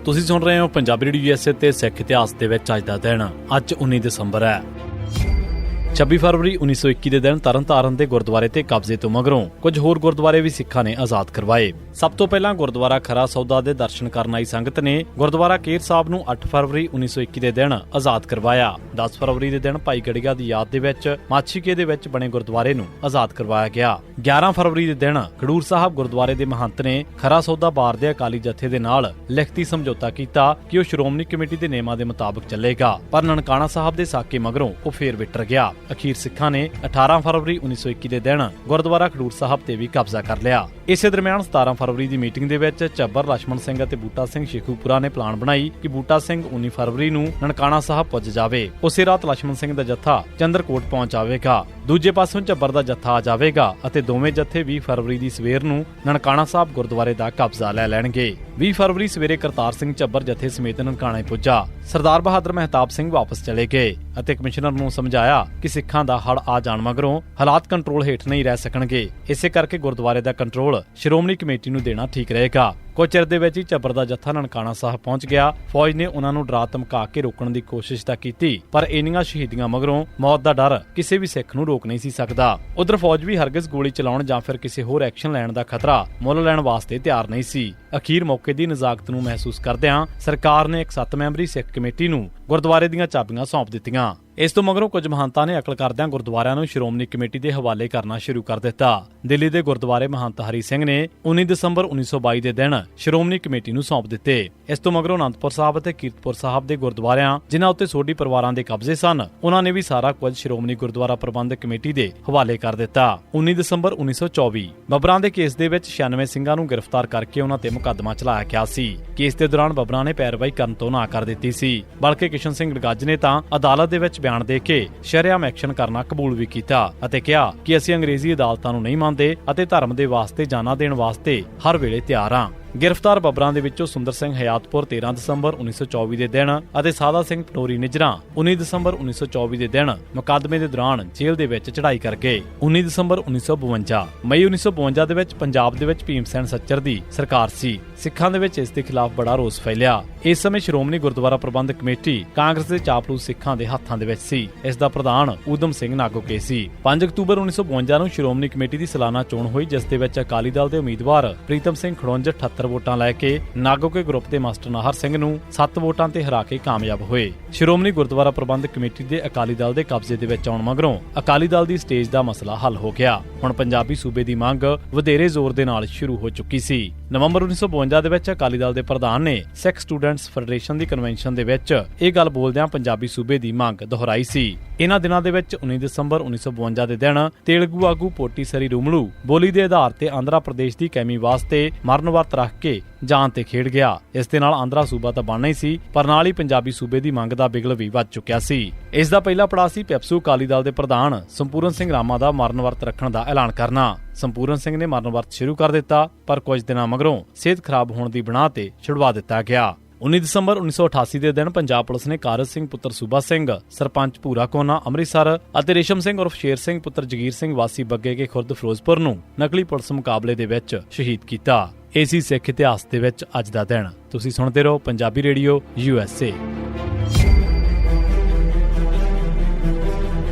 ਤੁਸੀਂ ਸੁਣ ਰਹੇ ਹੋ ਪੰਜਾਬੀ ਰੇਡੀਓ USA ਤੇ ਸਿੱਖ ਇਤਿਹਾਸ ਦੇ ਵਿੱਚ ਅੱਜ ਦਾ ਦਿਨ। ਅੱਜ 19 ਦਸੰਬਰ ਹੈ। 26 ਫਰਵਰੀ 1921 ਦੇ ਦਿਨ ਤਰਨਤਾਰਨ ਦੇ ਗੁਰਦੁਆਰੇ ਤੇ ਕਬਜ਼ੇ ਤੋਂ ਮਗਰੋਂ ਕੁਝ ਹੋਰ ਗੁਰਦੁਆਰੇ ਵੀ ਸਿੱਖਾਂ ਨੇ ਆਜ਼ਾਦ ਕਰਵਾਏ। ਸਭ ਤੋਂ ਪਹਿਲਾਂ ਗੁਰਦੁਆਰਾ ਖਰਾ ਸੌਦਾ ਦੇ ਦਰਸ਼ਨ ਕਰਨ ਆਈ ਸੰਗਤ ਨੇ ਗੁਰਦੁਆਰਾ ਕੇਰ ਸਾਹਿਬ ਨੂੰ 8 ਫਰਵਰੀ 1921 ਦੇ ਦਿਨ ਆਜ਼ਾਦ ਕਰਵਾਇਆ। 10 ਫਰਵਰੀ ਦੇ ਦਿਨ ਭਾਈ ਗੜੀਆ ਦੀ ਯਾਦ ਦੇ ਵਿੱਚ ਮਾਛੀਕੇ ਦੇ ਵਿੱਚ ਬਣੇ ਗੁਰਦੁਆਰੇ ਨੂੰ ਆਜ਼ਾਦ ਕਰਵਾਇਆ ਗਿਆ। 11 ਫਰਵਰੀ ਦੇ ਦਿਨ ਖਡੂਰ ਸਾਹਿਬ ਗੁਰਦੁਆਰੇ ਦੇ ਮਹੰਤ ਨੇ ਖਰਾ ਸੌਦਾ ਬਾਰ ਦੇ ਅਕਾਲੀ ਜਥੇ ਦੇ ਨਾਲ ਲਿਖਤੀ ਸਮਝੌਤਾ ਕੀਤਾ ਕਿ ਉਹ ਸ਼੍ਰੋਮਣੀ ਕਮੇਟੀ ਦੇ ਨਿਯਮਾਂ ਦੇ ਮੁਤਾਬਕ ਚੱਲੇਗਾ, ਪਰ ਨਨਕਾਣਾ ਸਾਹਿਬ ਦੇ ਸਾਕੇ ਮਗਰੋਂ ਉਹ ਫੇਰ ਵਿਟਰ ਗਿਆ। ਅਖੀਰ ਸਿੱਖਾਂ ਨੇ 18 ਫਰਵਰੀ 1921 ਦੇ ਦਿਨ ਗੁਰਦੁਆਰਾ ਖਡੂਰ ਸਾਹਿਬ ਤੇ ਵੀ ਕਬਜ਼ਾ ਕਰ ਲਿਆ। ਇਸੇ ਦਰਮਿਆਨ 17 ਫਰਵਰੀ ਦੀ ਮੀਟਿੰਗ ਦੇ ਵਿੱਚ ਝੱਬਰ ਲਛਮਣ ਸਿੰਘ ਅਤੇ ਬੂਟਾ ਸਿੰਘ ਸ਼ੇਖੂਪੁਰਾ ਨੇ ਪਲਾਨ ਬਣਾਈ ਕਿ ਬੂਟਾ ਸਿੰਘ 19 ਫਰਵਰੀ ਨੂੰ ਨਨਕਾਣਾ ਸਾਹਿਬ ਪੁੱਜ ਜਾਵੇ। ਉਸੇ ਰਾਤ ਲਛਮਣ ਸਿੰਘ ਦਾ ਜੱਥਾ ਚੰਦਰਕੋਟ ਪਹੁੰਚ ਜਾਵੇਗਾ। ਦੂਜੇ ਪਾਸੋਂ ਝੱਬਰ ਦਾ ਜੱਥਾ ਆ ਜਾਵੇਗਾ ਅਤੇ ਦੋਵੇਂ ਜੱਥੇ 20 ਫਰਵਰੀ ਦੀ ਸਵੇਰ ਨੂੰ ਨਨਕਾਣਾ ਸਾਹਿਬ ਗੁਰਦੁਆਰੇ ਦਾ ਕਬਜ਼ਾ ਲੈ ਲੈਣਗੇ। 20 ਫਰਵਰੀ ਸਵੇਰੇ ਕਰਤਾਰ ਸਿੰਘ ਝੱਬਰ ਜੱਥੇ ਸਮੇਤ ਨਨਕਾਣਾ ਪੁੱਜਾ। ਸਰਦਾਰ ਬਹਾਦਰ ਮਹਿਤਾਬ ਸਿੰਘ ਵਾਪਸ ਚਲੇ ਗਏ ਅਤੇ ਕਮਿਸ਼ਨਰ ਨੂੰ ਸਮਝਾਇਆ ਕਿ ਸਿੱਖਾਂ ਦਾ ਹੜ ਆ ਜਾਣ ਮਗਰੋਂ ਹਾਲਾਤ ਕੰਟਰੋਲ ਹੇਠ ਨਹੀਂ ਰਹਿ ਸਕਣਗੇ, ਇਸੇ ਕਰਕੇ ਗੁਰਦੁਆਰੇ ਦਾ ਕੰਟਰੋਲ ਸ਼੍ਰੋਮਣੀ ਕਮੇਟੀ ਨੂੰ ਦੇਣਾ ਠੀਕ ਰਹੇਗਾ। ਕੁਝ ਚਿਰ ਦੇ ਵਿੱਚ ਹੀ ਝੱਬਰ ਦਾ ਜੱਥਾ ਨਨਕਾਣਾ ਸਾਹਿਬ ਪਹੁੰਚ ਗਿਆ। ਫੌਜ ਨੇ ਉਹਨਾਂ ਨੂੰ ਡਰਾ ਧਮਕਾ ਕੇ ਰੋਕਣ ਦੀ ਕੋਸ਼ਿਸ਼ ਤਾਂ ਕੀਤੀ, ਪਰ ਇੰਨੀਆਂ ਸ਼ਹੀਦੀਆਂ ਮਗਰੋਂ ਮੌਤ ਦਾ ਡਰ ਕਿਸੇ ਵੀ ਸਿੱਖ ਨੂੰ ਰੋਕ ਨਹੀਂ ਸੀ ਸਕਦਾ। ਉਧਰ ਫੌਜ ਵੀ ਹਰਗਿਜ਼ ਗੋਲੀ ਚਲਾਉਣ ਜਾਂ ਫਿਰ ਕਿਸੇ ਹੋਰ ਐਕਸ਼ਨ ਲੈਣ ਦਾ ਖਤਰਾ ਮੁੱਲ ਲੈਣ ਵਾਸਤੇ ਤਿਆਰ ਨਹੀਂ ਸੀ। ਅਖੀਰ ਮੌਕੇ ਦੀ ਨਜ਼ਾਕਤ ਨੂੰ ਮਹਿਸੂਸ ਕਰਦਿਆਂ ਸਰਕਾਰ ਨੇ ਇੱਕ 7 ਮੈਂਬਰੀ ਸਿੱਖ ਕਮੇਟੀ ਨੂੰ ਗੁਰਦੁਆਰੇ ਦੀਆਂ ਚਾਬੀਆਂ ਸੌਂਪ ਦਿੱਤੀਆਂ। ਇਸ ਤੋਂ ਮਗਰੋਂ ਕੁਝ ਮਹੰਤਾਂ ਨੇ ਅਕਲ ਕਰਦਿਆਂ ਗੁਰਦੁਆਰਿਆਂ ਨੂੰ ਸ਼੍ਰੋਮਣੀ ਕਮੇਟੀ ਦੇ ਹਵਾਲੇ ਕਰਨਾ ਸ਼ੁਰੂ ਕਰ ਦਿੱਤਾ। ਦਿੱਲੀ ਦੇ ਗੁਰਦੁਆਰੇ ਮਹੰਤ ਹਰੀ ਸਿੰਘ ਨੇ 19 ਦਸੰਬਰ 1922 ਦੇ ਦਿਨ ਸ਼੍ਰੋਮਣੀ ਕਮੇਟੀ ਨੂੰ ਸੌਂਪ ਦਿੱਤੇ। ਇਸ ਤੋਂ ਮਗਰੋਂ ਅਨੰਦਪੁਰ ਸਾਹਿਬ ਅਤੇ ਕੀਰਤਪੁਰ ਸਾਹਿਬ ਦੇ ਗੁਰਦੁਆਰਿਆਂ ਜਿਨ੍ਹਾਂ ਉੱਤੇ ਸੋਢੀ ਪਰਿਵਾਰਾਂ ਦੇ ਕਬਜ਼ੇ ਸਨ, ਉਹਨਾਂ ਨੇ ਵੀ ਸਾਰਾ ਕੁਝ ਸ਼੍ਰੋਮਣੀ ਗੁਰਦੁਆਰਾ ਪ੍ਰਬੰਧਕ ਕਮੇਟੀ ਦੇ ਹਵਾਲੇ ਕਰ ਦਿੱਤਾ। 19 ਦਸੰਬਰ 1924 ਬੱਬਰਾਂ ਦੇ ਕੇਸ ਦੇ ਵਿੱਚ 96 ਸਿੰਘਾਂ ਨੂੰ ਗ੍ਰਿਫਤਾਰ ਕਰਕੇ ਉਹਨਾਂ ਤੇ ਮੁਕੱਦਮਾ ਚਲਾਇਆ ਗਿਆ ਸੀ। ਕੇਸ ਦੇ ਦੌਰਾਨ ਬੱਬਰਾਂ ਨੇ ਪੈਰਵਾਈ ਕਰਨ ਤੋਂ ਨਾ ਕਰ ਦਿੱਤੀ ਸੀ, ਬਲਕਿ ਕਿਸ਼ਨ ਸਿੰਘ ਗੱਜ ਨੇ ਤਾਂ ਅਦਾਲਤ ਦੇ ਵਿੱਚ ਬਿਆਨ ਦੇ ਕੇ ਸ਼ਰੇਆਮ ਐਕਸ਼ਨ ਕਰਨਾ ਕਬੂਲ ਵੀ ਕੀਤਾ ਅਤੇ ਕਿਹਾ ਕਿ ਅਸੀਂ ਅੰਗਰੇਜ਼ੀ ਅਦਾਲਤਾਂ ਨੂੰ ਨਹੀਂ ਮੰਨਦੇ ਅਤੇ ਧਰਮ ਦੇ ਵਾਸਤੇ ਜਾਨਾਂ ਦੇਣ ਵਾਸਤੇ ਹਰ ਵੇਲੇ ਤਿਆਰ ਹਾਂ। ਗ੍ਰਿਫਤਾਰ ਬੱਬਰਾਂ ਦੇ ਵਿੱਚੋਂ ਸੁੰਦਰ ਸਿੰਘ ਹਯਾਤਪੁਰ 13 ਦਸੰਬਰ 1924 ਦੇ ਦਿਨ ਅਤੇ ਸਾਦਾ ਸਿੰਘ ਪਨੋਰੀ ਨਿਜਰਾ 19 ਦਸੰਬਰ 1924 ਦੇ ਦਿਨ ਮੁਕੱਦਮੇ ਦੇ ਦੌਰਾਨ ਜੇਲ੍ਹ ਦੇ ਵਿੱਚ ਚੜ੍ਹਾਈ ਕਰ ਗਏ। 19 ਦਸੰਬਰ 1952 ਮਈ 1952 ਦੇ ਵਿੱਚ ਪੰਜਾਬ ਦੇ ਵਿੱਚ ਭੀਮ ਸੈਨ ਸੱਚਰ ਦੀ ਸਰਕਾਰ ਸੀ। ਸਿੱਖਾਂ ਦੇ ਵਿੱਚ ਇਸ ਦੇ ਖਿਲਾਫ ਬੜਾ ਰੋਸ ਫੈਲਿਆ। ਇਸ ਸਮੇਂ ਸ਼੍ਰੋਮਣੀ ਗੁਰਦੁਆਰਾ ਪ੍ਰਬੰਧਕ ਕਮੇਟੀ ਕਾਂਗਰਸ ਦੇ ਚਾਪਲੂਸ ਸਿੱਖਾਂ ਦੇ ਹੱਥਾਂ ਦੇ ਵਿੱਚ ਸੀ। ਇਸ ਦਾ ਪ੍ਰਧਾਨ ਊਧਮ ਸਿੰਘ ਨਾਗੋਕੇ ਸੀ। 5 ਅਕਤੂਬਰ 1952 ਨੂੰ ਸ਼੍ਰੋਮਣੀ ਕਮੇਟੀ ਦੀ ਸਾਲਾਨਾ ਚੋਣ ਹੋਈ, ਜਿਸ ਦੇ ਵਿੱਚ ਅਕਾਲੀ ਦਲ ਦੇ ਉਮੀਦਵਾਰ ਪ੍ਰੀਤਮ ਸਿੰਘ ਖੜੁੰਝ 78 ਵੋਟਾਂ ਲੈ ਕੇ ਨਾਗੋਕੇ ਗਰੁੱਪ ਦੇ ਮਾਸਟਰ ਨਾਹਰ ਸਿੰਘ ਨੂੰ 7 ਵੋਟਾਂ ਤੇ ਹਰਾ ਕੇ ਕਾਮਯਾਬ ਹੋਏ। ਸ਼੍ਰੋਮਣੀ ਗੁਰਦੁਆਰਾ ਪ੍ਰਬੰਧਕ ਕਮੇਟੀ ਦੇ ਅਕਾਲੀ ਦਲ ਦੇ ਕਬਜ਼ੇ ਦੇ ਵਿੱਚ ਆਉਣ ਮਗਰੋਂ ਅਕਾਲੀ ਦਲ ਦੀ ਸਟੇਜ ਦਾ ਮਸਲਾ ਹੱਲ ਹੋ ਗਿਆ। ਹੁਣ ਪੰਜਾਬੀ ਸੂਬੇ ਦੀ ਮੰਗ ਵਧੇਰੇ ਜ਼ੋਰ ਦੇ ਨਾਲ ਸ਼ੁਰੂ ਹੋ ਚੁੱਕੀ ਸੀ। ਨਵੰਬਰ 1952 ਦੇ ਵਿੱਚ ਅਕਾਲੀ ਦਲ ਦੇ ਪ੍ਰਧਾਨ ਨੇ ਸਿੱਖ ਸਟੂਡੈਂਟਸ ਫੈਡਰੇਸ਼ਨ ਦੀ ਕਨਵੈਨਸ਼ਨ ਦੇ ਵਿੱਚ ਇਹ ਗੱਲ ਬੋਲਦਿਆਂ ਪੰਜਾਬੀ ਸੂਬੇ ਦੀ ਮੰਗ ਦੁਹਰਾਈ ਸੀ। ਇਹਨਾਂ ਦਿਨਾਂ ਦੇ ਵਿੱਚ 19 ਦਸੰਬਰ 1952 ਦੇ ਦਿਨ ਤੇਲਗੂ ਆਗੂ ਪੋਟੀ ਸਰੀ ਰੁਮਲੂ ਬੋਲੀ ਦੇ ਆਧਾਰ ਤੇ ਆਂਧਰਾ ਪ੍ਰਦੇਸ਼ ਦੀ ਕੈਮੀ ਵਾਸਤੇ ਮਰਨ ਵਰਤ ਰੱਖ ਕੇ ਜਾਨ ਤੇ ਖੇਡ ਗਿਆ। ਇਸ ਦੇ ਨਾਲ ਆਂਧਰਾ ਸੂਬਾ ਤਾਂ ਬਣਨਾ ਹੀ ਸੀ, ਪਰ ਨਾਲ ਹੀ ਪੰਜਾਬੀ ਸੂਬੇ ਦੀ ਮੰਗ ਦਾ ਬਿਗਲ ਵੀ ਵੱਜ ਚੁੱਕਿਆ ਸੀ। ਇਸ ਦਾ ਪਹਿਲਾ ਪੜਾਅ ਸੀ ਪੈਪਸੂ ਅਕਾਲੀ ਦਲ ਦੇ ਪ੍ਰਧਾਨ ਸੰਪੂਰਨ ਸਿੰਘ ਰਾਮਾ ਦਾ ਮਰਨ ਵਰਤ ਰੱਖਣ ਦਾ ਐਲਾਨ ਕਰਨਾ। ਸੰਪੂਰਨ ਸਿੰਘ ਨੇ ਮਰਨ ਵਰਤ ਸ਼ੁਰੂ ਕਰ ਦਿੱਤਾ, ਪਰ ਕੁਝ ਦਿਨਾਂ ਮਗਰੋਂ ਸਿਹਤ ਖਰਾਬ ਹੋਣ ਦੀ ਬਣਾ ਤੇ ਛੁਡਵਾ ਦਿੱਤਾ ਗਿਆ। 19 ਦਸੰਬਰ 1988 ਦੇ ਦਿਨ ਪੰਜਾਬ ਪੁਲਿਸ ਨੇ ਕਾਰਜ ਸਿੰਘ ਪੁੱਤਰ ਸੂਬਾ ਸਿੰਘ ਸਰਪੰਚ ਭੂਰਾ ਕੋਨਾ ਅੰਮ੍ਰਿਤਸਰ ਅਤੇ ਰੇਸ਼ਮ ਸਿੰਘ ਉਰਫ ਸ਼ੇਰ ਸਿੰਘ ਪੁੱਤਰ ਜਗੀਰ ਸਿੰਘ ਵਾਸੀ ਬੱਗੇ ਕੇ ਖੁਰਦ ਫਿਰੋਜ਼ਪੁਰ ਨੂੰ ਨਕਲੀ ਪੁਲਿਸ ਮੁਕਾਬਲੇ ਦੇ ਵਿੱਚ ਸ਼ਹੀਦ ਕੀਤਾ। ਏਸੀ ਸਿੱਖ ਇਤਿਹਾਸ ਦੇ ਵਿੱਚ ਅੱਜ ਦਾ ਦਿਨ। ਤੁਸੀਂ ਸੁਣਦੇ ਰਹੋ ਪੰਜਾਬੀ ਰੇਡੀਓ USA।